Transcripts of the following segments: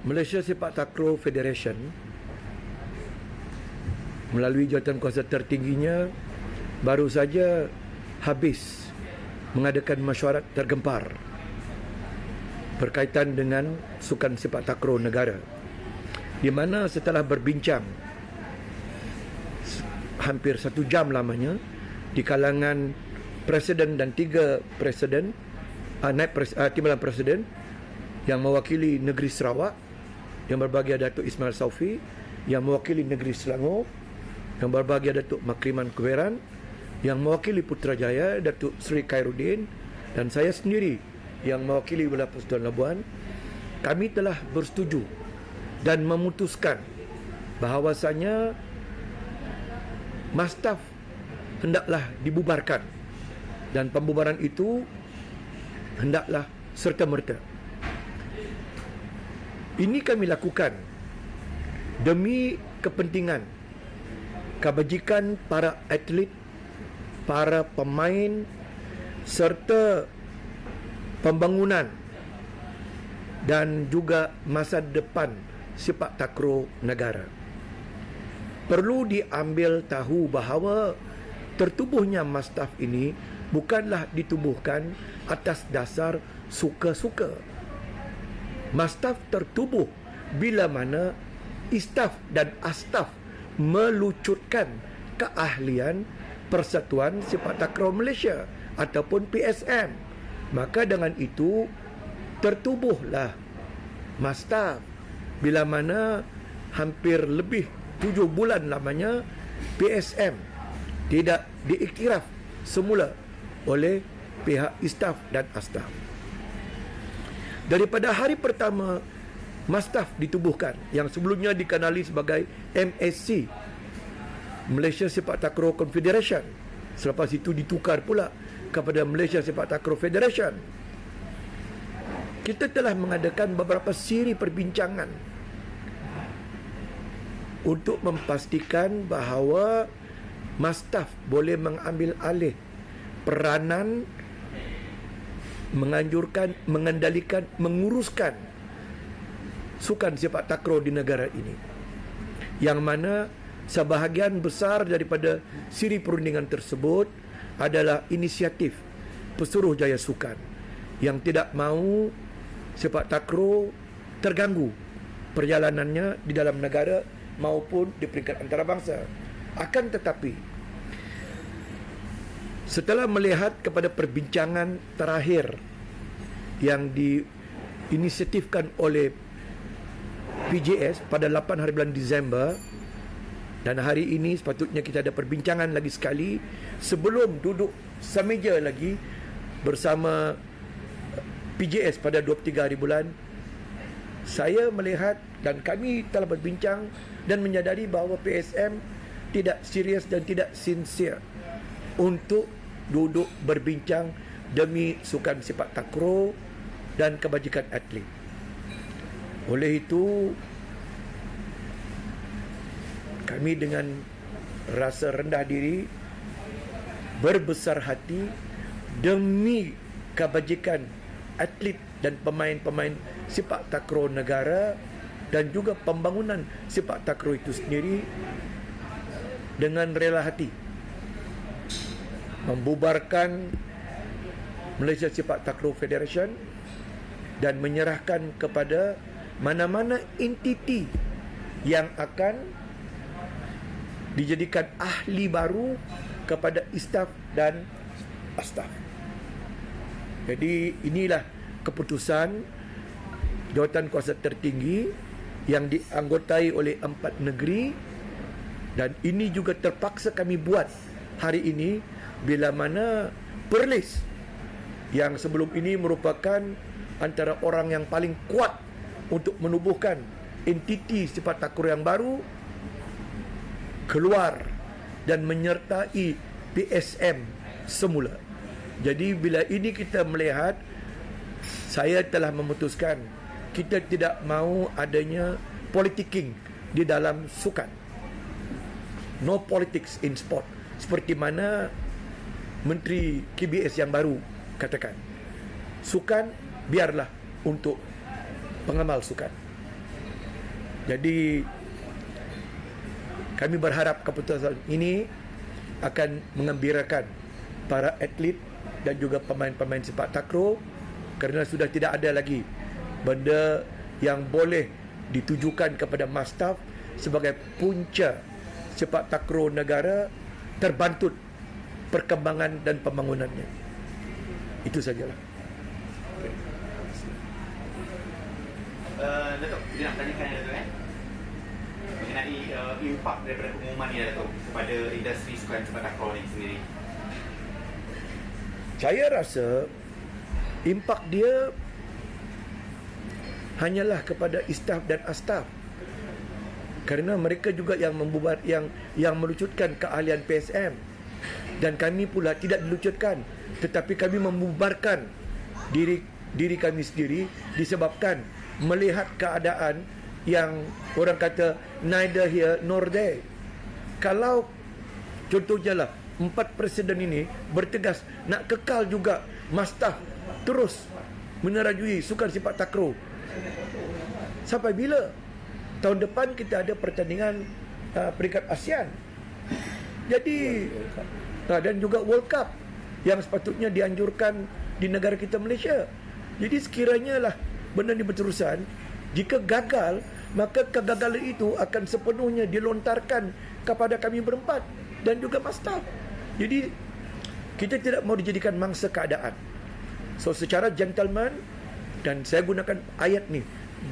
Malaysia Sepak Takraw Federation melalui jawatan kuasa tertingginya baru saja habis mengadakan mesyuarat tergempar berkaitan dengan Sukan Sepak Takraw Negara, di mana setelah berbincang hampir 1 jam lamanya di kalangan Presiden dan 3 Presiden, Timbalan Presiden yang mewakili negeri Sarawak, yang berbahagia Datuk Ismail Saufi, yang mewakili negeri Selangor, yang berbahagia Datuk Makriman Kuberan, yang mewakili Putrajaya Datuk Seri Khairuddin, dan saya sendiri yang mewakili wilayah Persekutuan Labuan. Kami telah bersetuju dan memutuskan bahawasanya Mastaf hendaklah dibubarkan, dan pembubaran itu hendaklah serta-merta. Ini kami lakukan demi kepentingan kebajikan para atlet, para pemain serta pembangunan dan juga masa depan sepak takraw negara. Perlu diambil tahu bahawa tertubuhnya Mastaf ini bukanlah ditubuhkan atas dasar suka-suka. Mastaf tertubuh bila mana Istaf dan Astaf melucutkan keahlian Persatuan Sepak Takraw Malaysia ataupun PSM. Maka dengan itu tertubuhlah Mastaf bila mana hampir lebih 7 bulan lamanya PSM tidak diiktiraf semula oleh pihak Istaf dan Astaf. Daripada hari pertama Mastaf ditubuhkan, yang sebelumnya dikenali sebagai MSC, Malaysia Sepak Takraw Confederation, selepas itu ditukar pula kepada Malaysia Sepak Takraw Federation, kita telah mengadakan beberapa siri perbincangan untuk memastikan bahawa Mastaf boleh mengambil alih peranan menganjurkan, mengendalikan, menguruskan sukan sepak takraw di negara ini, yang mana sebahagian besar daripada siri perundingan tersebut adalah inisiatif Pesuruhjaya Sukan yang tidak mahu sepak takraw terganggu perjalanannya di dalam negara maupun di peringkat antarabangsa. Akan tetapi, setelah melihat kepada perbincangan terakhir yang diinisiatifkan oleh PJS pada 8 hari bulan Disember, dan hari ini sepatutnya kita ada perbincangan lagi sekali sebelum duduk semeja lagi bersama PJS pada 23 hari bulan, saya melihat dan kami telah berbincang dan menyadari bahawa PSM tidak serius dan tidak sincere untuk duduk berbincang demi sukan sepak takraw dan kebajikan atlet. Oleh itu, kami dengan rasa rendah diri, berbesar hati demi kebajikan atlet dan pemain-pemain sepak takraw negara dan juga pembangunan sepak takraw itu sendiri, dengan rela hati membubarkan Malaysia Sepak Takraw Federation dan menyerahkan kepada mana-mana entiti yang akan dijadikan ahli baru kepada Istaf dan Astaf. Jadi inilah keputusan jawatan kuasa tertinggi yang dianggotai oleh 4 negeri, dan ini juga terpaksa kami buat hari ini bila mana Perlis yang sebelum ini merupakan antara orang yang paling kuat untuk menubuhkan entiti sepak takraw yang baru keluar dan menyertai PSM semula. Jadi bila ini kita melihat, saya telah memutuskan kita tidak mahu adanya politicking di dalam sukan. No politics in sport, seperti mana Menteri KBS yang baru katakan. Sukan biarlah untuk pengamal sukan. Jadi kami berharap keputusan ini akan mengembirakan para atlet dan juga pemain-pemain sepak takraw, kerana sudah tidak ada lagi benda yang boleh ditujukan kepada Mastaf sebagai punca sepak takraw negara terbantut perkembangan dan pembangunannya. Itu sajalah. Datuk, dia nak tanyakan Datuk mengenai impak daripada pengumuman ini Datuk kepada industri sukan sepak takraw ini sendiri. Saya rasa impak dia hanyalah kepada istaf dan astaf, kerana mereka juga yang membuat yang melucutkan keahlian PSM, dan kami pula tidak dilucutkan, tetapi kami membubarkan diri kami sendiri disebabkan melihat keadaan yang orang kata neither here nor there. Kalau contohnya lah 4 presiden ini bertegas nak kekal juga Mastaf terus menerajui sukan sepak takraw, sampai bila? Tahun depan kita ada pertandingan peringkat ASEAN. Jadi dan juga World Cup yang sepatutnya dianjurkan di negara kita Malaysia. Jadi sekiranya lah benda ini berterusan, jika gagal, maka kegagalan itu akan sepenuhnya dilontarkan kepada kami berempat dan juga Mastaf. Jadi kita tidak mau dijadikan mangsa keadaan. So secara gentleman, dan saya gunakan ayat ni,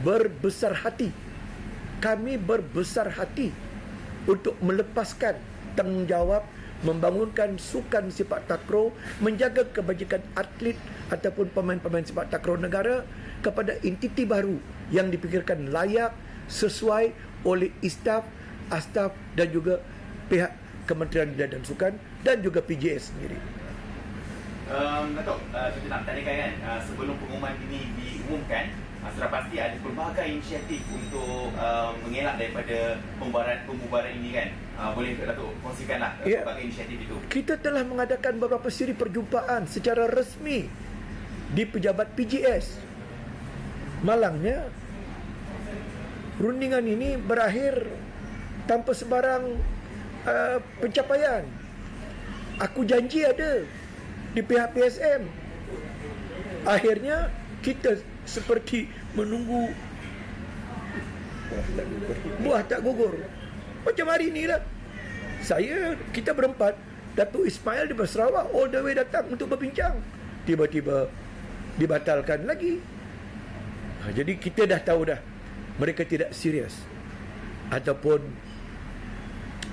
berbesar hati. Kami berbesar hati untuk melepaskan tanggungjawab membangunkan sukan sepak takraw, menjaga kebajikan atlet ataupun pemain-pemain sepak takraw negara kepada entiti baru yang dipikirkan layak, sesuai oleh istaf, astaf dan juga pihak Kementerian Belia dan Sukan dan juga PJS sendiri. Datuk, kita nak tanyakan kan, sebelum pengumuman ini diumumkan, sudah pasti ada pelbagai inisiatif untuk mengelak daripada pembubaran ini kan. Boleh Datuk kongsikanlah pelbagai inisiatif itu. Kita telah mengadakan beberapa siri perjumpaan secara resmi di pejabat PJS. Malangnya rundingan ini berakhir tanpa sebarang pencapaian. Aku janji ada di pihak PSM. Akhirnya kita seperti menunggu buah tak gugur. Macam hari ni lah, kita berempat, Datuk Ismail di Sarawak all the way datang untuk berbincang, tiba-tiba dibatalkan lagi. Jadi kita dah tahu dah mereka tidak serius. Ataupun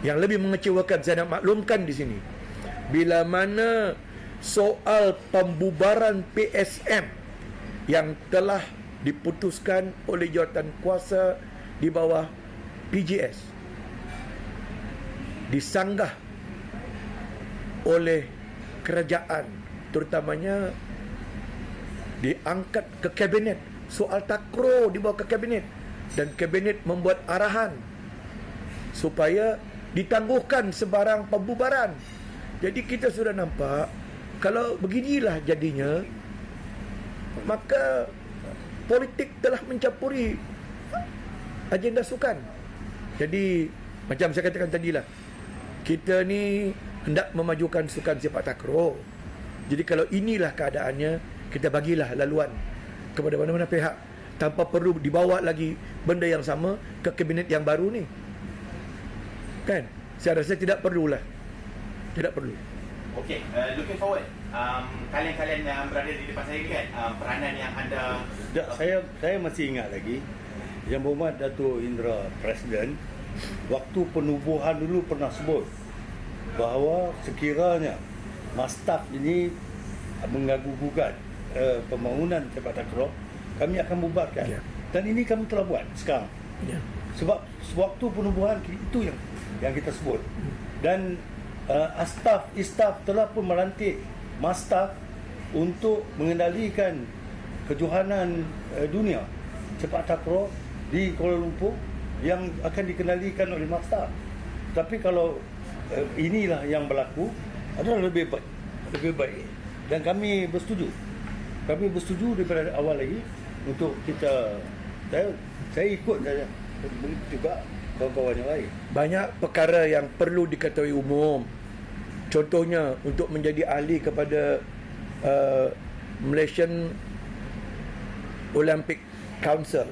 yang lebih mengecewakan, saya nak maklumkan di sini, bila mana soal pembubaran PSM yang telah diputuskan oleh jawatan kuasa di bawah PJS disanggah oleh kerajaan, terutamanya diangkat ke kabinet, soal takraw dibawa ke kabinet dan kabinet membuat arahan supaya ditangguhkan sebarang pembubaran. Jadi kita sudah nampak kalau beginilah jadinya, maka politik telah mencampuri agenda sukan. Jadi macam saya katakan tadilah, kita ni hendak memajukan sukan sepak takraw. Jadi kalau inilah keadaannya, kita bagilah laluan kepada mana-mana pihak tanpa perlu dibawa lagi benda yang sama ke kabinet yang baru ni. Kan? Saya rasa tidak perlulah. Tidak perlu. Okey, looking forward. Kalian-kalian yang berada di depan saya ni kan, peranan yang anda... Saya masih ingat lagi Yang Berhormat Datuk Indra Presiden, waktu penubuhan dulu pernah sebut bahawa sekiranya Mastaf ini mengganggu-gugat pembangunan sepak takraw, kami akan bubarkan. Dan ini kami telah buat sekarang. Sebab waktu penubuhan itu yang kita sebut. Dan istaf telah pun melantik Mastaf untuk mengendalikan kejohanan dunia sepak takraw di Kuala Lumpur yang akan dikendalikan oleh Mastaf. Tapi kalau inilah yang berlaku, adalah lebih baik. Dan kami bersetuju. Kami bersetuju daripada awal lagi untuk kita, saya ikut saja juga kawan-kawan yang lain. Banyak perkara yang perlu diketahui umum. Contohnya untuk menjadi ahli kepada Malaysian Olympic Council.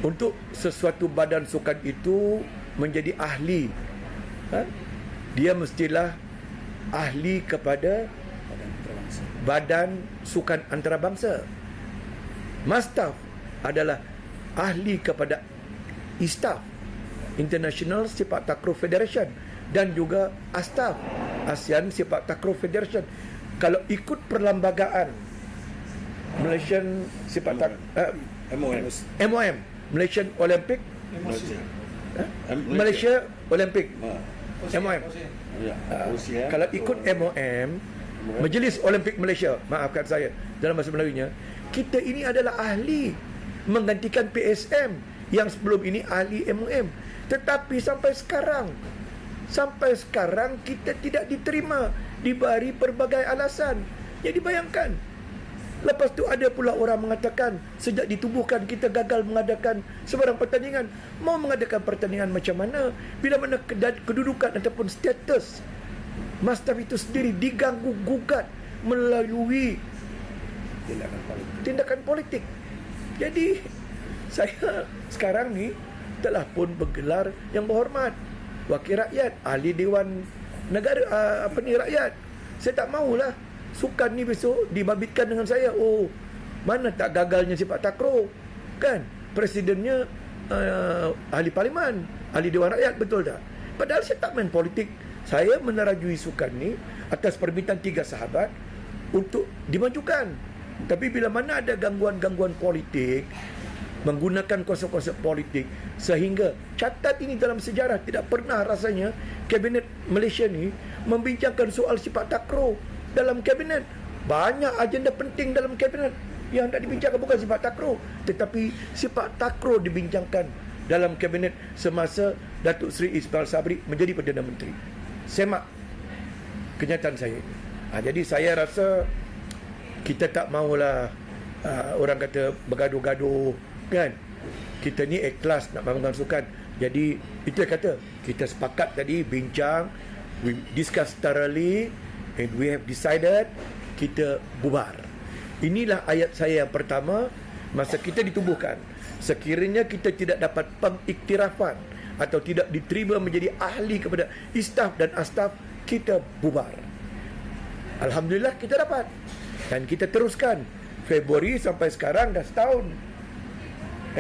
Untuk sesuatu badan sukan itu menjadi ahli, dia mestilah ahli kepada Badan Sukan Antarabangsa. Mastaf adalah ahli kepada ISTAF, International Sepak Takraw Federation, dan juga ASTAF, ASEAN Sepak Takraw Federation. Kalau ikut perlembagaan Malaysian Sepak Takraw, MOM, Malaysian Olympic, Malaysia Olympic, MOM. Kalau ikut MOM, Majlis Olimpik Malaysia, maafkan saya dalam bahasa Melayunya, kita ini adalah ahli menggantikan PSM yang sebelum ini ahli MOM. Tetapi sampai sekarang kita tidak diterima diberi pelbagai alasan. Jadi bayangkan, lepas tu ada pula orang mengatakan sejak ditubuhkan kita gagal mengadakan sebarang pertandingan. Mau mengadakan pertandingan macam mana bila mana kedudukan ataupun status Mastaf itu sendiri diganggu gugat melalui tindakan politik. Jadi saya sekarang ni telah pun bergelar yang berhormat, wakil rakyat, ahli Dewan Negara rakyat. Saya tak maulah sukan ni besok dibabitkan dengan saya. Oh, mana tak gagalnya sepak takraw, kan? Presidennya ahli parlimen, ahli Dewan Rakyat, betul tak? Padahal saya tak main politik. Saya menerajui sukan ni atas permintaan 3 sahabat untuk dimajukan. Tapi bila mana ada gangguan-gangguan politik, menggunakan konsep-konsep politik, sehingga catat ini dalam sejarah tidak pernah rasanya Kabinet Malaysia ni membincangkan soal sepak takraw dalam Kabinet. Banyak agenda penting dalam Kabinet yang tak dibincangkan bukan sepak takraw, tetapi sepak takraw dibincangkan dalam Kabinet semasa Datuk Seri Ismail Sabri menjadi Perdana Menteri. Semak kenyataan saya. Jadi saya rasa kita tak maulah orang kata bergaduh-gaduh, kan? Kita ni ikhlas nak bangunkan sukan. Jadi itu yang kata, kita sepakat tadi bincang, we discuss thoroughly and we have decided kita bubar. Inilah ayat saya yang pertama masa kita ditubuhkan. Sekiranya kita tidak dapat pengiktirafan atau tidak diterima menjadi ahli kepada ISTAF dan ASTAF, kita bubar. Alhamdulillah kita dapat, dan kita teruskan Februari sampai sekarang dah setahun.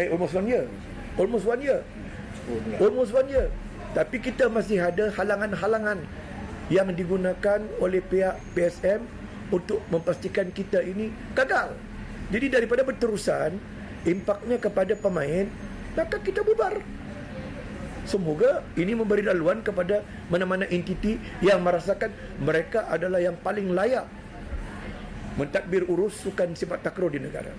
Almost one year. Tapi kita masih ada halangan-halangan yang digunakan oleh pihak PSM untuk memastikan kita ini gagal. Jadi daripada berterusan impaknya kepada pemain, maka kita bubar. Semoga ini memberi laluan kepada mana-mana entiti yang merasakan mereka adalah yang paling layak mentadbir urus sukan sepak takraw di negara.